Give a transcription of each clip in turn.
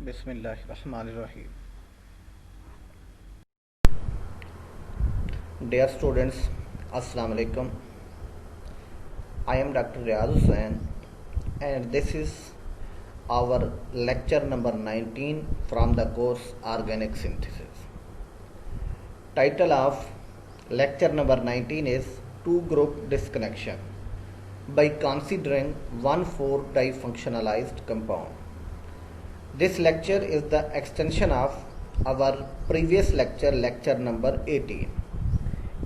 Bismillahirrahmanirrahim. Dear students, Assalamu alaikum. I am Dr. Riyaz Hussain and this is our lecture number 19 from the course Organic Synthesis. Title of lecture number 19 is Two Group Disconnection by considering 1,4-difunctionalized compound. This lecture is the extension of our previous lecture, lecture number 18.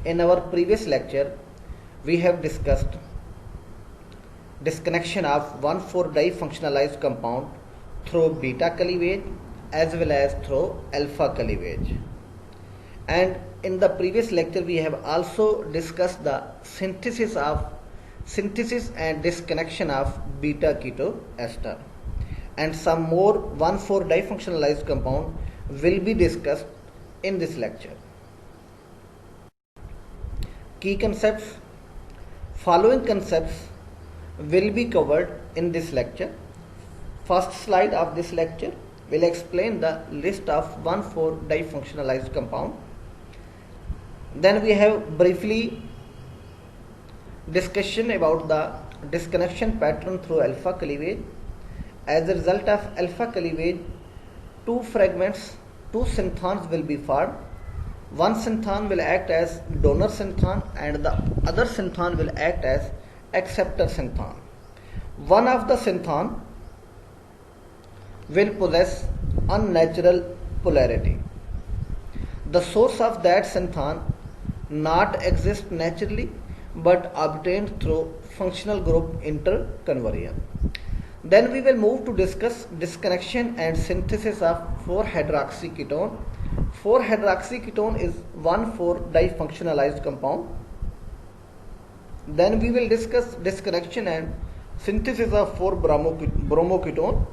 In our previous lecture, we have discussed disconnection of 1,4-difunctionalized compound through beta cleavage as well as through alpha cleavage. And in the previous lecture, we have also discussed the synthesis and disconnection of beta ketoester. And some more 1,4-difunctionalized compound will be discussed in this lecture. Key concepts. Following concepts will be covered in this lecture. First slide of this lecture will explain the list of 1,4-difunctionalized compound. Then we have briefly discussion about the disconnection pattern through alpha cleavage. As a result of alpha cleavage, two synthons will be formed. One synthon will act as donor synthon and the other synthon will act as acceptor synthon. One of the synthon will possess unnatural polarity. The source of that synthon not exist naturally but obtained through functional group interconversion. Then we will move to discuss disconnection and synthesis of 4-hydroxyketone. 4-hydroxyketone is 1,4-difunctionalized compound. Then we will discuss disconnection and synthesis of 4-bromoketone.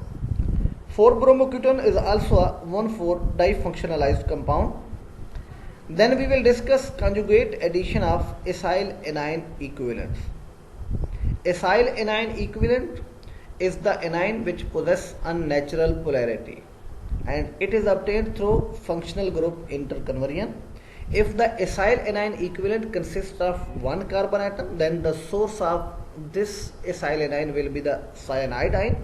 4-bromoketone is also a 1,4-difunctionalized compound. Then we will discuss conjugate addition of acyl anion equivalents. Acyl anion equivalent is the anion which possesses unnatural polarity and it is obtained through functional group interconversion. If the acyl anion equivalent consists of one carbon atom, then the source of this acyl anion will be the cyanide ion.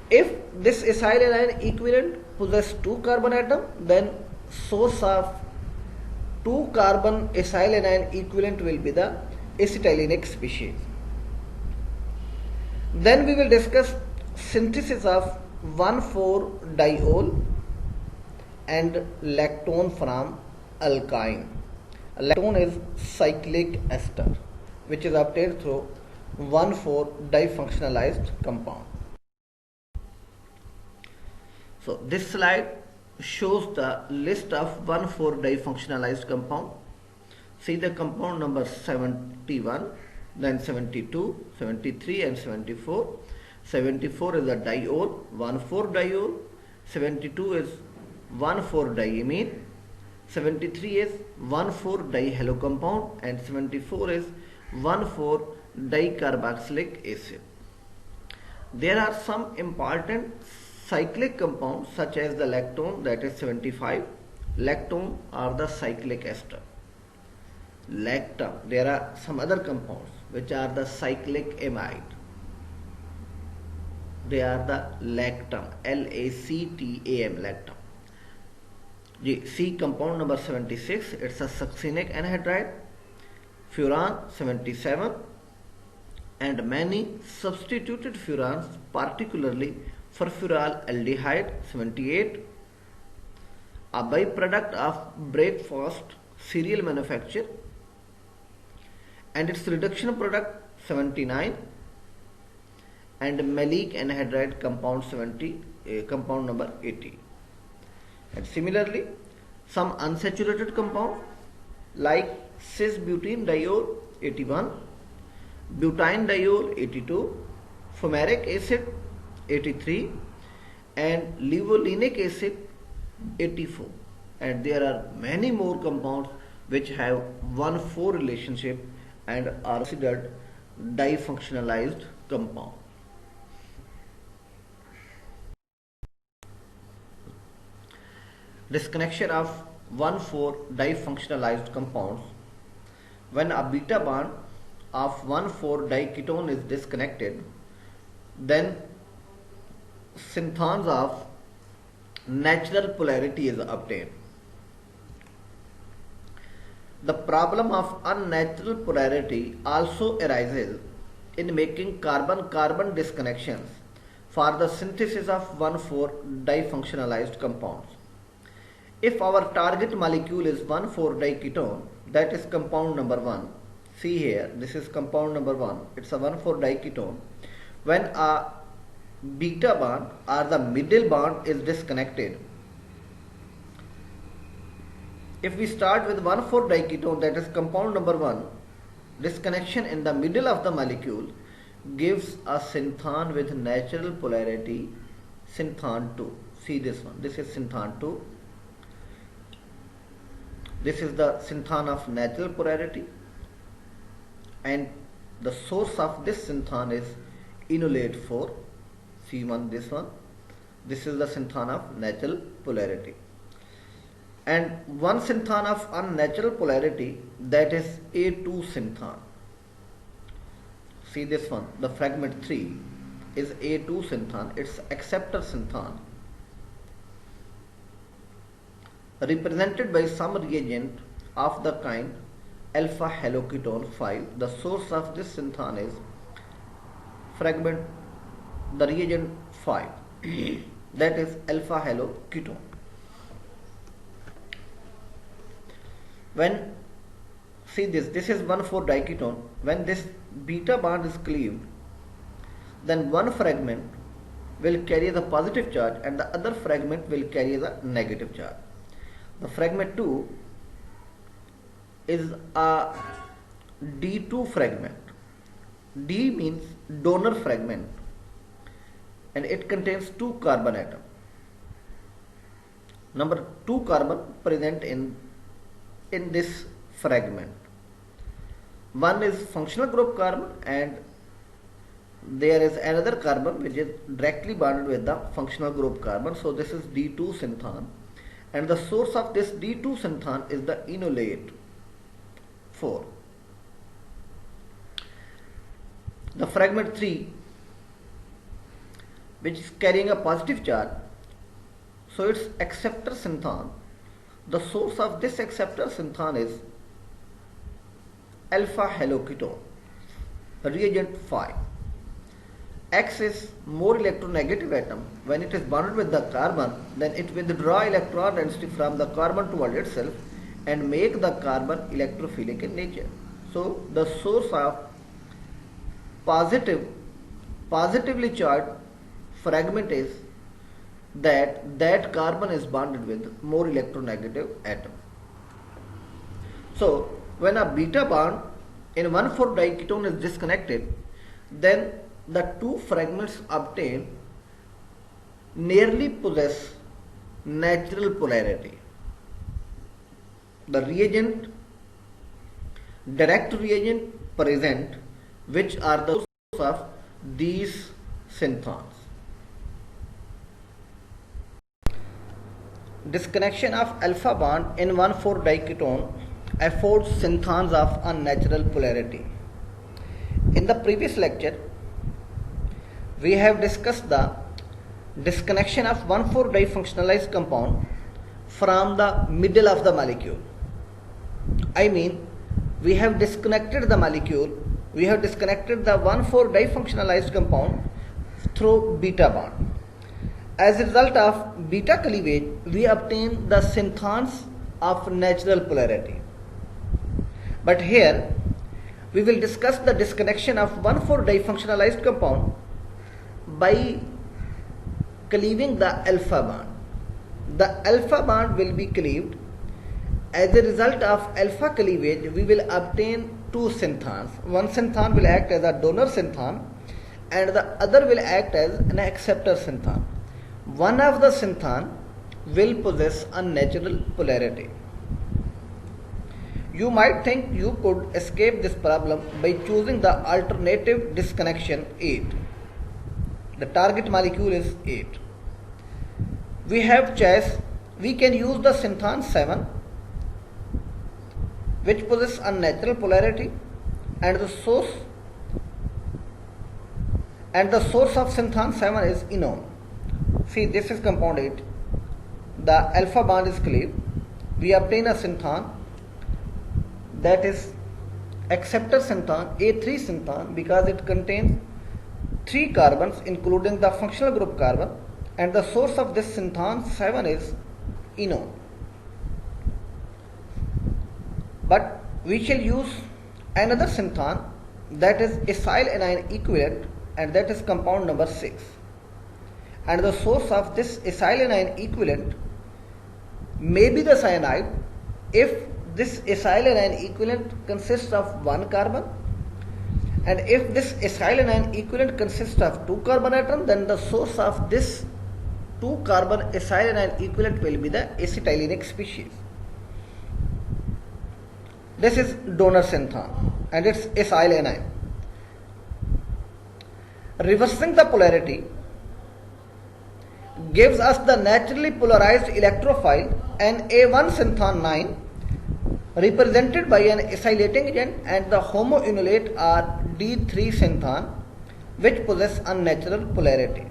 If this acyl anion equivalent possesses two carbon atom, then source of two carbon acyl anion equivalent will be the acetylenic species. Then we will discuss synthesis of 1,4-diol and lactone from alkyne. Lactone is cyclic ester which is obtained through 1,4-difunctionalized compound. So this slide shows the list of 1,4-difunctionalized compound. See the compound number 71, then 72, 73 and 74. 74 is a diol, 1,4-diol. 72 is 1,4-diamine. 73 is 1,4-dihalo compound and 74 is 1,4-dicarboxylic acid. There are some important cyclic compounds such as the lactone, that is 75. Lactone are the cyclic ester. Lactam, there are some other compounds which are the cyclic amide. They are the lactam, Lactam, lactam. See compound number 76, it's a succinic anhydride. Furan 77 and many substituted furans, particularly furfural-aldehyde 78, a byproduct of breakfast cereal manufacture, and its reduction product 79, and malic anhydride compound compound number 80. And similarly, some unsaturated compound like cis-butyl-diol 81, butyl-diol 82, fumaric acid 83 and levulinic acid 84. And there are many more compounds which have 1,4 relationship and are considered difunctionalized compound. disconnection of 1,4 difunctionalized compounds. When a beta bond of 1,4 diketone is disconnected, then synthons of natural polarity is obtained. The problem of unnatural polarity also arises in making carbon-carbon disconnections for the synthesis of 1,4 difunctionalized compounds. If our target molecule is 1,4 diketone, that is compound number 1. See here, this is compound number 1. It's a 1,4 diketone. When a beta bond or the middle bond is disconnected, if we start with 1,4 diketone, that is compound number 1, disconnection in the middle of the molecule gives a synthon with natural polarity, synthon 2. See this one, this is synthon 2. This is the synthon of natural polarity, and the source of this synthon is enolate 4. C1, this one. This is the synthon of natural polarity. And one synthon of unnatural polarity, that is A2 synthon. See this one, the fragment 3 is A2 synthon, it's acceptor synthon, represented by some reagent of the kind alpha haloketone 5. The source of this synthon is fragment, the reagent 5, that is alpha haloketone. When, see this is 1,4 diketone. When this beta bond is cleaved, then one fragment will carry the positive charge and the other fragment will carry the negative charge. The fragment 2 is a D2 fragment. D means donor fragment, and it contains 2 carbon atoms. Number 2 carbon present in this fragment. One is functional group carbon, and there is another carbon which is directly bonded with the functional group carbon. So this is D2 synthon, and the source of this D2 synthon is the enolate 4. The fragment 3, which is carrying a positive charge, so it's acceptor synthon. The source of this acceptor synthon is alpha haloketone, reagent 5. X is more electronegative atom. When it is bonded with the carbon, then it withdraw electron density from the carbon toward itself and make the carbon electrophilic in nature. So the source of positively charged fragment is that carbon is bonded with more electronegative atom. So when a beta bond in 1,4 diketone is disconnected, then the 2 fragments obtained nearly possess natural polarity. The reagent, direct reagent present, which are the source of these synthons. Disconnection of alpha bond in 1,4 diketone affords synthons of unnatural polarity. In the previous lecture, we have discussed the disconnection of 1,4 difunctionalized compound from the middle of the molecule. I mean, we have disconnected the molecule, we have disconnected the 1,4 difunctionalized compound through beta bond. As a result of beta cleavage, we obtain the synthons of natural polarity. But here, we will discuss the disconnection of 1,4 difunctionalized compound by cleaving the alpha bond. The alpha bond will be cleaved. As a result of alpha cleavage, we will obtain 2 synthons. One synthon will act as a donor synthon and the other will act as an acceptor synthon. One of the synthon will possess unnatural polarity. You might think you could escape this problem by choosing the alternative disconnection 8. The target molecule is 8. We have choice we can use the synthan 7, which possesses unnatural polarity, and the source of synthan 7 is enone. See, this is compound 8. The alpha bond is cleaved. We obtain a synthan that is acceptor synthan, A3 synthan, because it contains 3 carbons including the functional group carbon, and the source of this synthan 7 is enone. But we shall use another synthan that is acyl anion equivalent, and that is compound number 6. And the source of this acyl anion equivalent may be the cyanide if this acyl anion equivalent consists of 1 carbon, and if this acyl anion equivalent consists of 2 carbon atom, then the source of this 2 carbon acyl anion equivalent will be the acetylenic species. This is donor synthan and its acyl anion. Reversing the polarity gives us the naturally polarized electrophile Na1 synthan 9, represented by an acylating agent, and the homoenolate are D3 synthan, which possess unnatural polarity.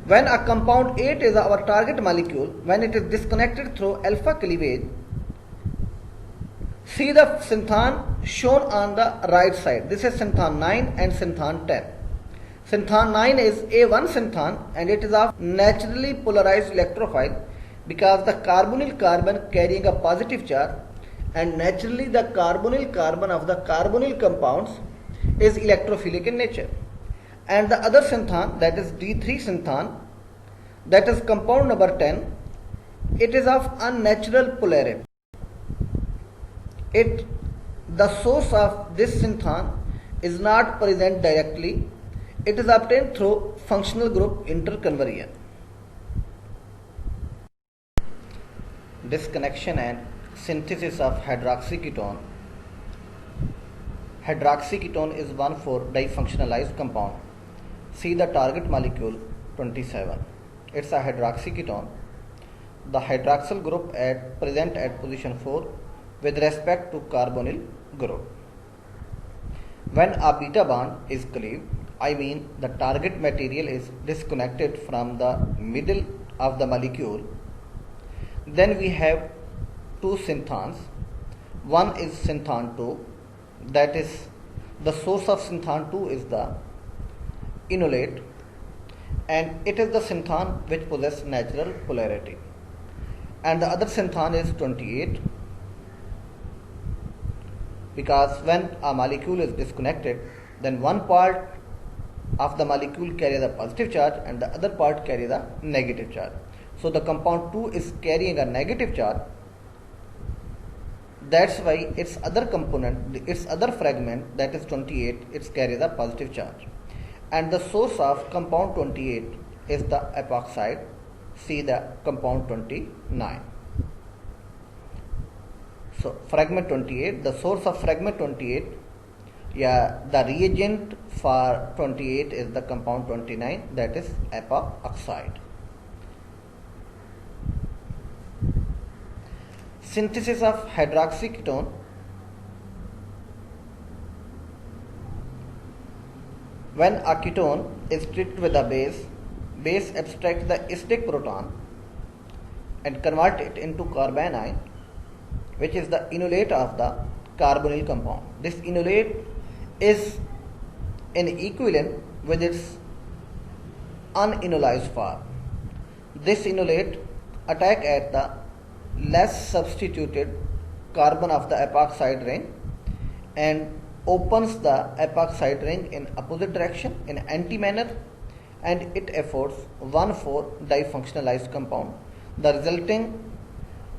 When a compound 8 is our target molecule, when it is disconnected through alpha cleavage, see the synthan shown on the right side. This is synthan 9 and synthan 10. Synthan 9 is A1 synthan, and it is of naturally polarized electrophile because the carbonyl carbon carrying a positive charge, and naturally the carbonyl carbon of the carbonyl compounds is electrophilic in nature. And the other synthan, that is D3 synthan, that is compound number 10, it is of unnatural polarity. The source of this synthan is not present directly. It is obtained through functional group interconversion. Disconnection and synthesis of hydroxyketone. Hydroxyketone is 1,4-difunctionalized compound. See the target molecule 27. It's a hydroxyketone. The hydroxyl group present at position 4 with respect to carbonyl group. When a beta bond is cleaved, I mean the target material is disconnected from the middle of the molecule, then we have 2 synthans. One is synthan 2, that is the source of synthan 2 is the enolate, and it is the synthan which possesses natural polarity. And the other synthan is 28, because when a molecule is disconnected, then one part of the molecule carries a positive charge and the other part carries a negative charge. So the compound 2 is carrying a negative charge. That's why its other component, its other fragment, that is 28, it carries a positive charge. And the source of compound 28 is the epoxide. See the compound 29. So fragment 28, the source of fragment 28, the reagent for 28 is the compound 29, that is epoxide. Synthesis of hydroxyketone. When a ketone is treated with a base abstracts the acidic proton and convert it into carbanion, which is the enolate of the carbonyl compound. This enolate is in equivalent with its unenolized form. This enolate attack at the less substituted carbon of the epoxide ring and opens the epoxide ring in opposite direction in anti-manner, and it affords 1,4-difunctionalized compound.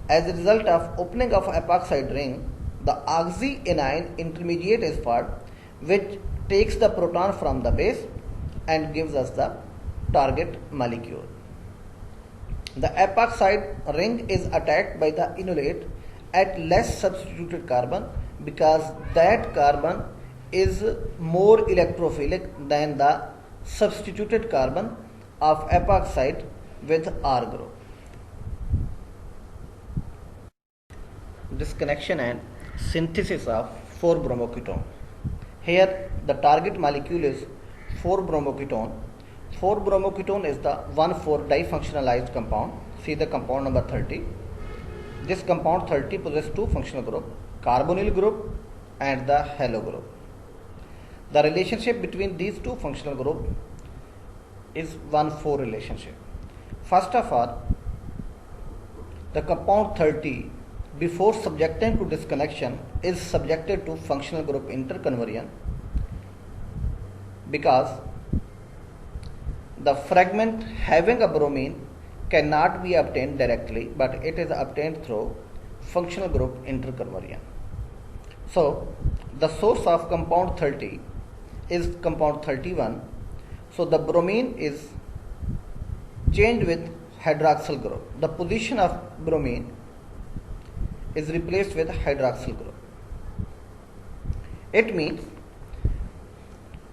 As a result of opening of epoxide ring, the oxyanion intermediate is formed, which takes the proton from the base and gives us the target molecule. The epoxide ring is attacked by the enolate at less substituted carbon because that carbon is more electrophilic than the substituted carbon of epoxide, with R group. Disconnection and synthesis of 4-bromoketone. Here the target molecule is 4-bromoketone. 4-bromoketone is the 1,4-difunctionalized compound. See the compound number 30. This compound 30 possesses two functional groups, carbonyl group and the halo group. The relationship between these two functional groups is 1,4 relationship. First of all, the compound 30 before subjecting to disconnection is subjected to functional group interconversion because the fragment having a bromine cannot be obtained directly, but it is obtained through functional group interconversion. So the source of compound 30 is compound 31. So the bromine is changed with hydroxyl group. The position of bromine is replaced with hydroxyl group. It means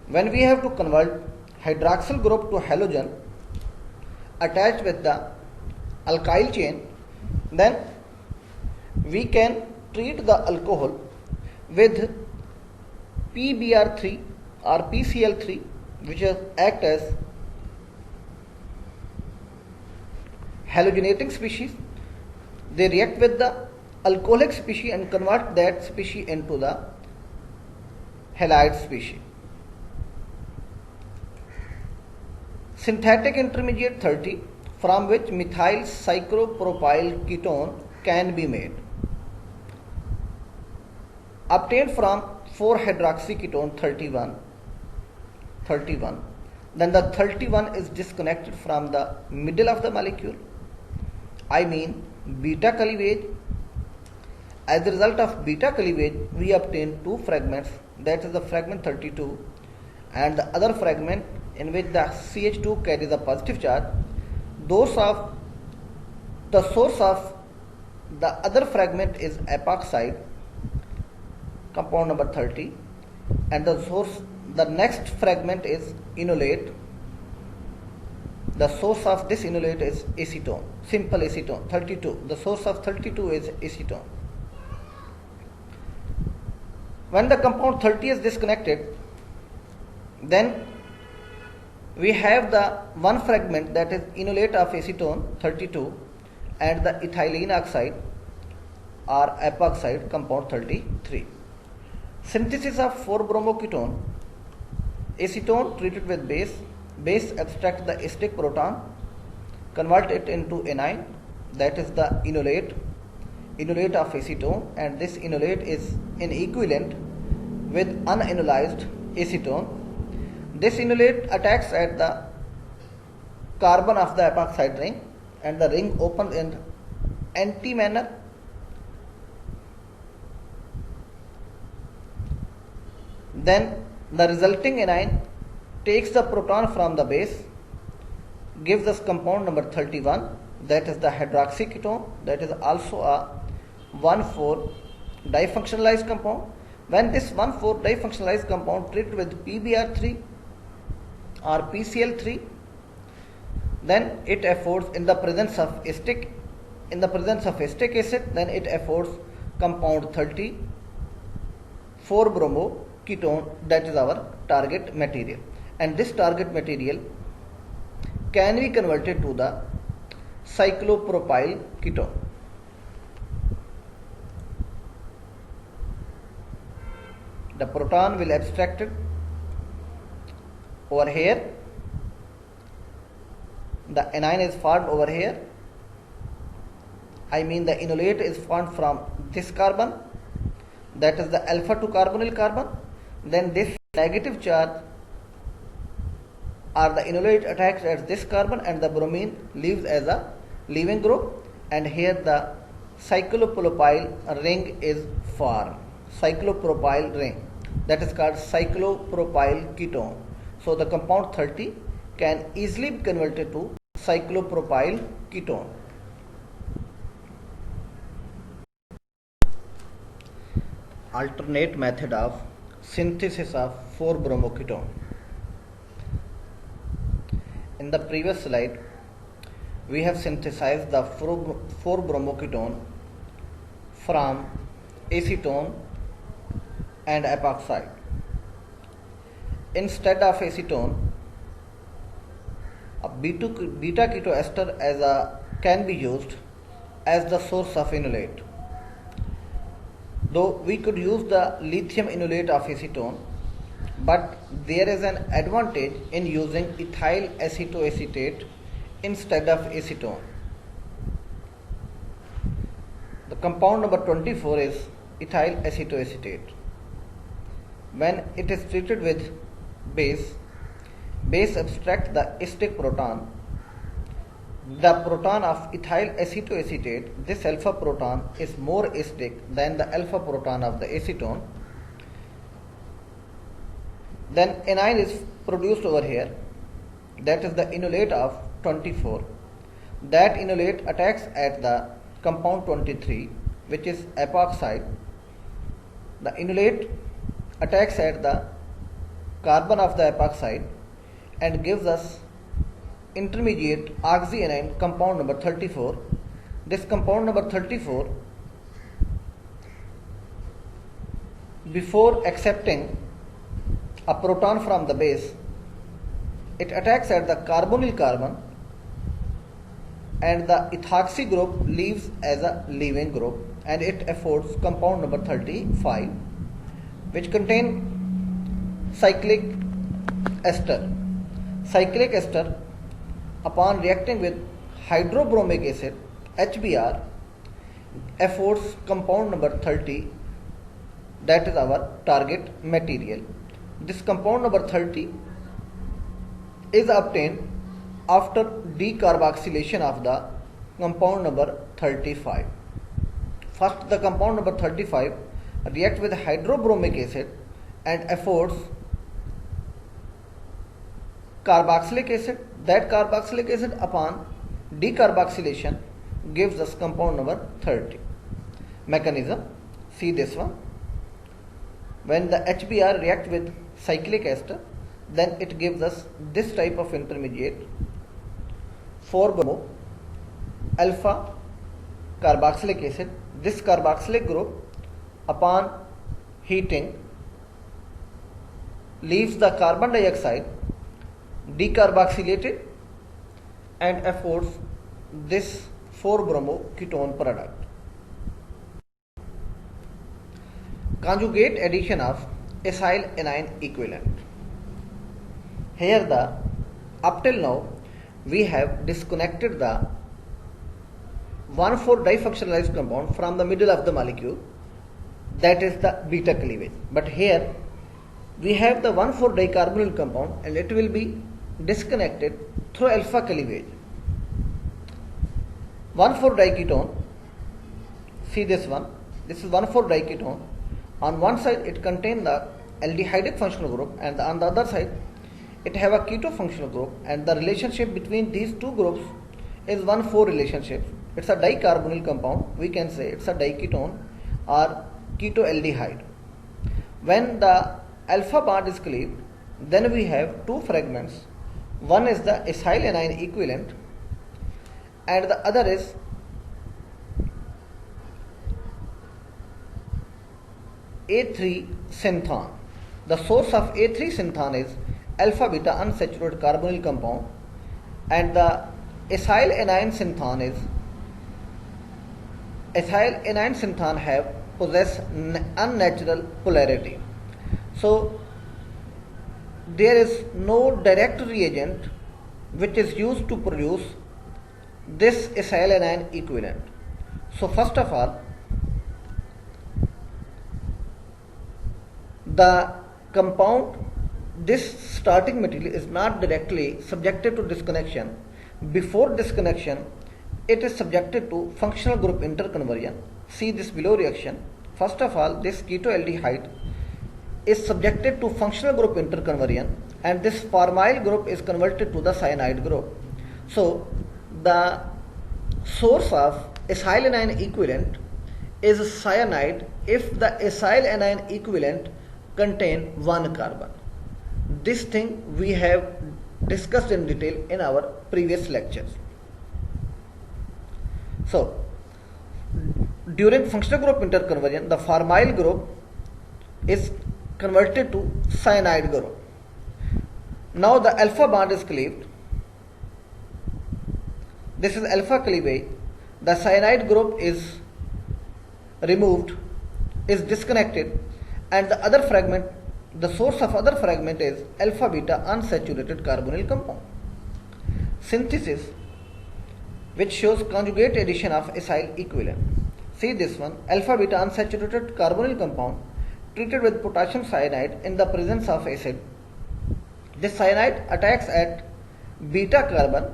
when we have to convert hydroxyl group to halogen attached with the alkyl chain, then we can treat the alcohol with PBr3 or PCl3, which act as halogenating species. They react with the alcoholic species and convert that species into the halide species. Synthetic intermediate 30 from which methyl cyclopropyl ketone can be made, obtained from 4-hydroxyketone 31. Then the 31 is disconnected from the middle of the molecule, I mean beta cleavage. As a result of beta cleavage, we obtain two fragments, that is the fragment 32 and the other fragment in which the CH2 carries a positive charge. The source of the other fragment is epoxide, compound number 30, and the next fragment is enolate. The source of this enolate is acetone, simple acetone, 32. The source of 32 is acetone. When the compound 30 is disconnected, then we have the one fragment, that is enolate of acetone 32 and the ethylene oxide or epoxide, compound 33. Synthesis of 4-bromoketone. Acetone treated with base abstract the acidic proton, convert it into anion, that is the enolate of acetone, and this enolate is in equivalent with unenolized acetone. This enolate attacks at the carbon of the epoxide ring and the ring opens in anti manner. Then the resulting anion takes the proton from the base, gives us compound number 31, that is the hydroxyketone, that is also a 1,4-difunctionalized compound. When this 1,4-difunctionalized compound treated with PBr3 or PCl3, then it affords in the presence of acetic acid, then it affords compound 30, 4-bromoketone, that is our target material. And this target material can be converted to the cyclopropyl ketone. The proton will abstracted over here, the anion is formed over here, I mean the enolate is formed from this carbon, that is the alpha 2 carbonyl carbon. Then this negative charge or the enolate attacks at this carbon and the bromine leaves as a leaving group, and here the cyclopropyl ring is formed, cyclopropyl ring, that is called cyclopropyl ketone. So the compound 30 can easily be converted to cyclopropyl ketone. Alternate method of synthesis of 4-bromoketone. In the previous slide, we have synthesized the 4-bromoketone from acetone and epoxide. Instead of acetone, a beta ketoester can be used as the source of enolate. Though we could use the lithium enolate of acetone, but there is an advantage in using ethyl acetoacetate instead of acetone. The compound number 24 is ethyl acetoacetate. When it is treated with base abstracts the acidic proton. The proton of ethyl acetoacetate, this alpha proton, is more acidic than the alpha proton of the acetone. Then anion is produced over here, that is the enolate of 24. That enolate attacks at the compound 23, which is epoxide. The enolate attacks at the carbon of the epoxide and gives us intermediate oxyanion compound number 34. This compound number 34, before accepting a proton from the base, it attacks at the carbonyl carbon and the ethoxy group leaves as a leaving group, and it affords compound number 35, which contain cyclic ester. Cyclic ester, upon reacting with hydrobromic acid HBr, affords compound number 30, that is our target material. This compound number 30 is obtained after decarboxylation of the compound number 35. First, the compound number 35 reacts with hydrobromic acid and affords carboxylic acid. That carboxylic acid, upon decarboxylation, gives us compound number 30. Mechanism, see this one. When the HBr reacts with cyclic ester, then it gives us this type of intermediate, 4-bromo alpha carboxylic acid. This carboxylic group, upon heating, leaves the carbon dioxide decarboxylated and affords this 4-bromoketone product. Conjugate addition of acyl anion equivalent. Here up till now we have disconnected the 1,4 difunctionalized compound from the middle of the molecule, that is the beta cleavage. But here we have the 1,4 dicarbonyl compound and it will be disconnected through alpha cleavage. 1,4 diketone, see this one, this is 1,4 diketone. On one side it contains the aldehydic functional group and on the other side it have a keto functional group, and the relationship between these two groups is 1,4 relationship. It's a dicarbonyl compound, we can say it's a diketone or ketoaldehyde. When the alpha bond is cleaved, then we have two fragments. One is the acyl anion equivalent and the other is A3 synthon. The source of A3 synthon is alpha beta unsaturated carbonyl compound, and the acyl anion synthon is possess unnatural polarity. So there is no direct reagent which is used to produce this acyl anion equivalent. So first of all, the compound, this starting material is not directly subjected to disconnection. Before disconnection, it is subjected to functional group interconversion. See this below reaction. First of all, this ketoaldehyde is subjected to functional group interconversion and this formyl group is converted to the cyanide group. So the source of acyl anion equivalent is cyanide if the acyl anion equivalent contain one carbon. This thing we have discussed in detail in our previous lectures. So during functional group interconversion, the formyl group is converted to cyanide group. Now the alpha bond is cleaved. This is alpha cleavage. The cyanide group is removed, is disconnected, and the other fragment, the source of other fragment is alpha beta unsaturated carbonyl compound. Synthesis, which shows conjugate addition of acyl equivalent. See this one, alpha beta unsaturated carbonyl compound treated with potassium cyanide in the presence of acid. This cyanide attacks at beta carbon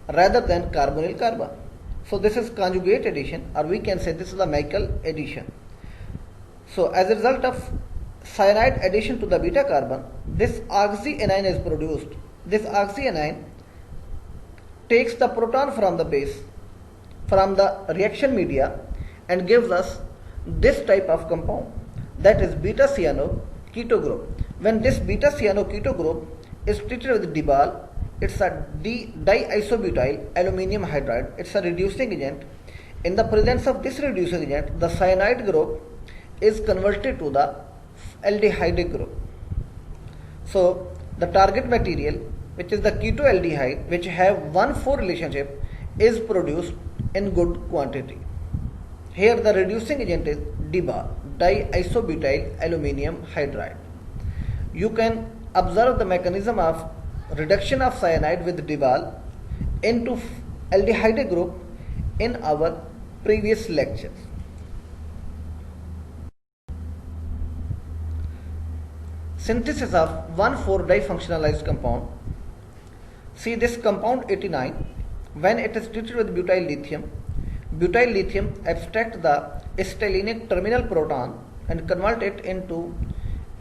rather than carbonyl carbon. So this is conjugate addition, or we can say this is the Michael addition. So as a result of cyanide addition to the beta carbon, this oxyanion is produced. This oxyanion takes the proton from the base, from the reaction media, and gives us this type of compound, that is beta cyano keto group. When this beta cyano keto group is treated with Dibal, it's a diisobutyl aluminium hydride. It's a reducing agent. In the presence of this reducing agent, the cyanide group is converted to the aldehyde group. So the target material, which is the ketoaldehyde, which have 1,4 relationship, is produced in good quantity. Here the reducing agent is DIBA, diisobutyl aluminium hydride. You can observe the mechanism of reduction of cyanide with Dibal into aldehyde group in our previous lectures. Synthesis of 1,4-difunctionalized compound. See this compound 89, when it is treated with butyl lithium abstract the acetylenic terminal proton and convert it into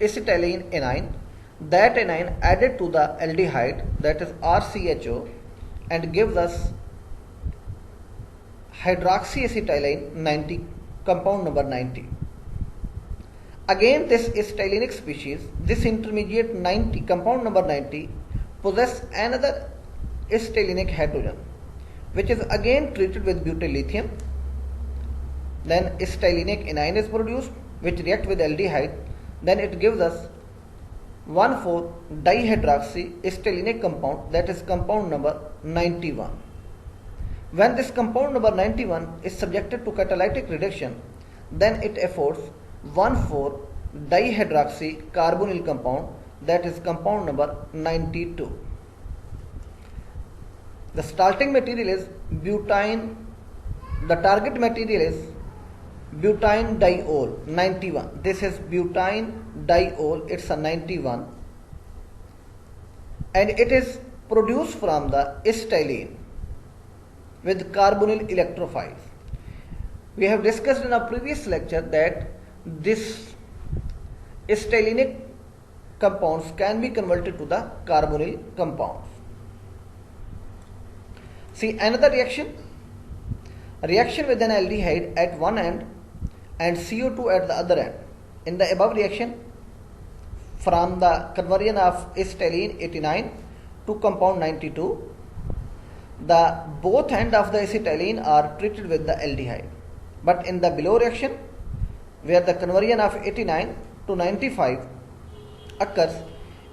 acetylene anion. That anion added to the aldehyde, that is RCHO, and gives us hydroxyacetylene 90, compound number 90. Again this acetylenic species, this intermediate 90, compound number 90, possess another acetylenic hydrogen, which is again treated with butyl lithium. Then acetylenic anion is produced, which react with aldehyde. Then it gives us 1,4-dihydroxyacetylenic compound, that is compound number 91. When this compound number 91 is subjected to catalytic reduction, then it affords 1,4-dihydroxycarbonyl compound, that is compound number 92. The starting material is butane, the target material is butane diol 91. This is butane diol, it's a 91, and it is produced from the acetylene with carbonyl electrophiles. We have discussed in our previous lecture that this acetylenic compounds can be converted to the carbonyl compounds. See another reaction with an aldehyde at one end and CO2 at the other end. In the above reaction, from the conversion of acetylene 89 to compound 92, the both ends of the acetylene are treated with the aldehyde. But in the below reaction, where the conversion of 89 to 95 occurs,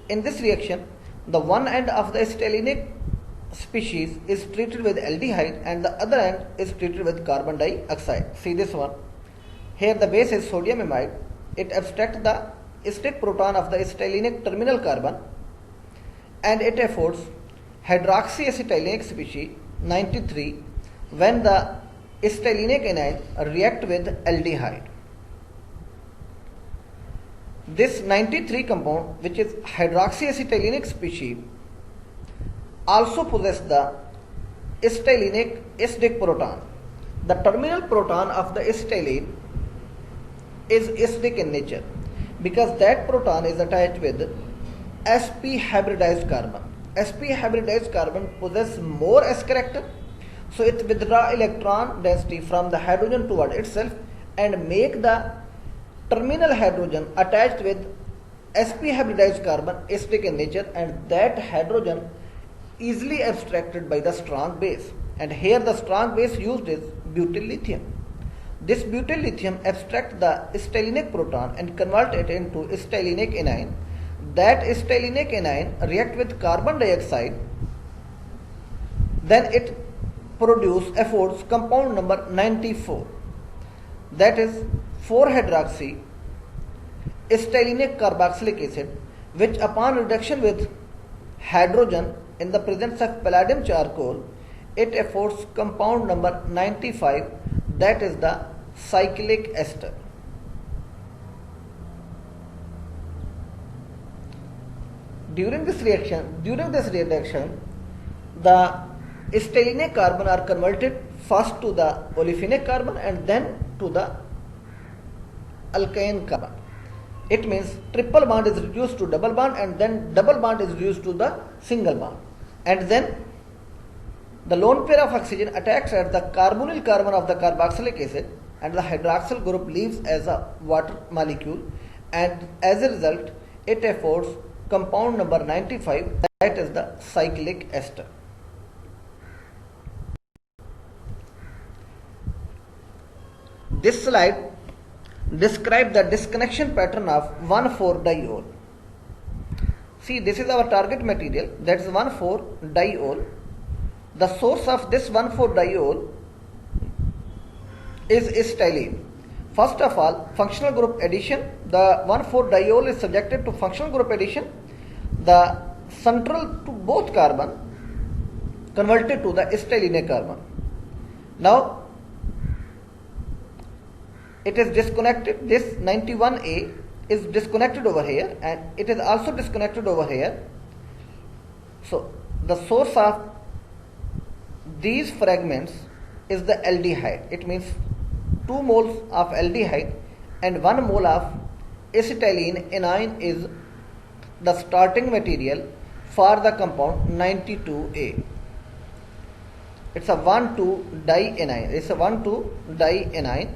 in this reaction, the one end of the acetylenic species is treated with aldehyde and the other end is treated with carbon dioxide. See this one. Here the base is sodium amide. It abstracts the acidic proton of the acetylenic terminal carbon and it affords hydroxyacetylenic species 93 when the acetylenic anion react with aldehyde. This 93 compound, which is hydroxyacetylenic species, also possess the acetylenic acidic proton. The terminal proton of the acetylene is acidic in nature because that proton is attached with sp hybridized carbon. sp hybridized carbon possesses more s character, so it withdraws electron density from the hydrogen toward itself and make the terminal hydrogen attached with sp hybridized carbon acidic in nature, and that hydrogen easily abstracted by the strong base. And here the strong base used is butyl lithium. This butyl lithium abstracts the styrenic proton and convert it into styrenic anion. That styrenic anion react with carbon dioxide. Then it affords compound number 94. That is 4-hydroxy styrenic carboxylic acid, which upon reduction with hydrogen in the presence of palladium charcoal, it affords compound number 95, that is the cyclic ester. During this reaction, the styrenic carbon are converted first to the olefinic carbon and then to the alkyne carbon. It means triple bond is reduced to double bond and then double bond is reduced to the single bond. And then the lone pair of oxygen attacks at the carbonyl carbon of the carboxylic acid and the hydroxyl group leaves as a water molecule, and as a result it affords compound number 95, that is the cyclic ester. This slide describes the disconnection pattern of 1,4-diol. See, this is our target material, that is 1,4-diol. The source of this 1,4-diol is styrene. First of all, functional group addition. The 1,4-diol is subjected to functional group addition. The central to both carbon converted to the styrenic carbon. Now it is disconnected. This 91A is disconnected over here and it is also disconnected over here. So the source of these fragments is the aldehyde. It means 2 moles of aldehyde and 1 mole of acetylene anion is the starting material for the compound 92A. It's a 1,2-dianion. It's a 1,2-dianion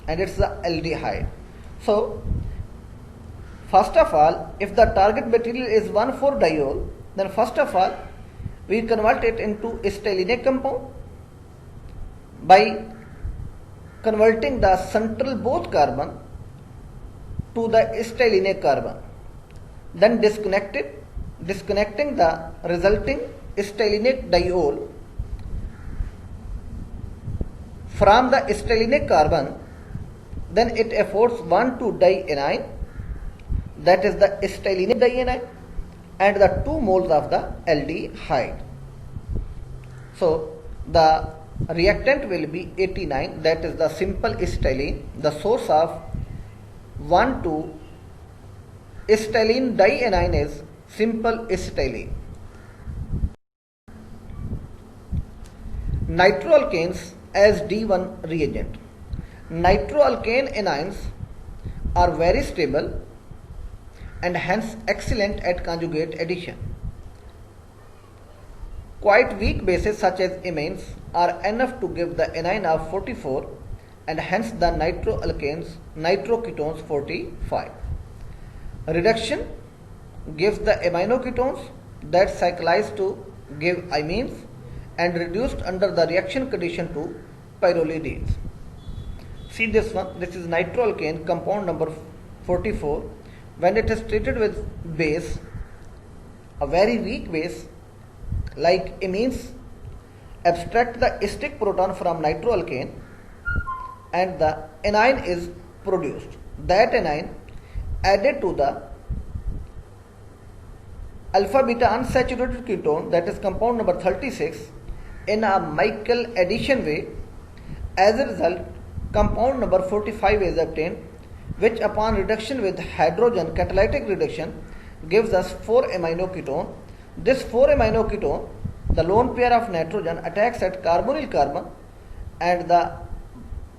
and it's the aldehyde. So first of all, if the target material is 1,4-diol, then first of all we convert it into styrenic compound by converting the central both carbon to the styrenic carbon, then disconnecting the resulting styrenic diol from the styrenic carbon, then it affords 1,2-dianion, that is the styrenic dianion, and the 2 moles of the aldehyde. So the reactant will be 89, that is the simple styrene. The source of 1,2-styrene dianion is simple styrene. Nitroalkanes as D1 reagent. Nitroalkane anions are very stable and hence excellent at conjugate addition. Quite weak bases such as amines are enough to give the anion of 44 and hence the nitroketones 45. Reduction gives the aminoketones that cyclize to give imines and reduced under the reaction condition to pyrrolidines. See this one, this is nitroalkane compound number 44. When it is treated with base, a very weak base like amines abstract the stick proton from nitroalkane and the anion is produced. That anion added to the alpha beta unsaturated ketone, that is compound number 36, in a Michael addition way. As a result, compound number 45 is obtained, which upon reduction with hydrogen, catalytic reduction, gives us 4-aminoketone. This 4-aminoketone, the lone pair of nitrogen attacks at carbonyl carbon and the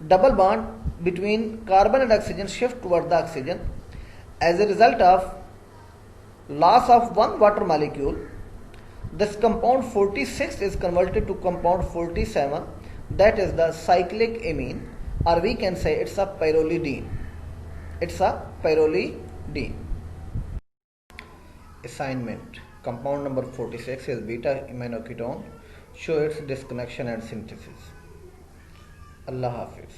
double bond between carbon and oxygen shift toward the oxygen. As a result of loss of one water molecule, this compound 46 is converted to compound 47, that is the cyclic amine, or we can say it's a pyrrolidine. It's a pyrrolidine. Assignment. Compound number 46 is beta aminoketone. show its disconnection and synthesis. Allah Hafiz.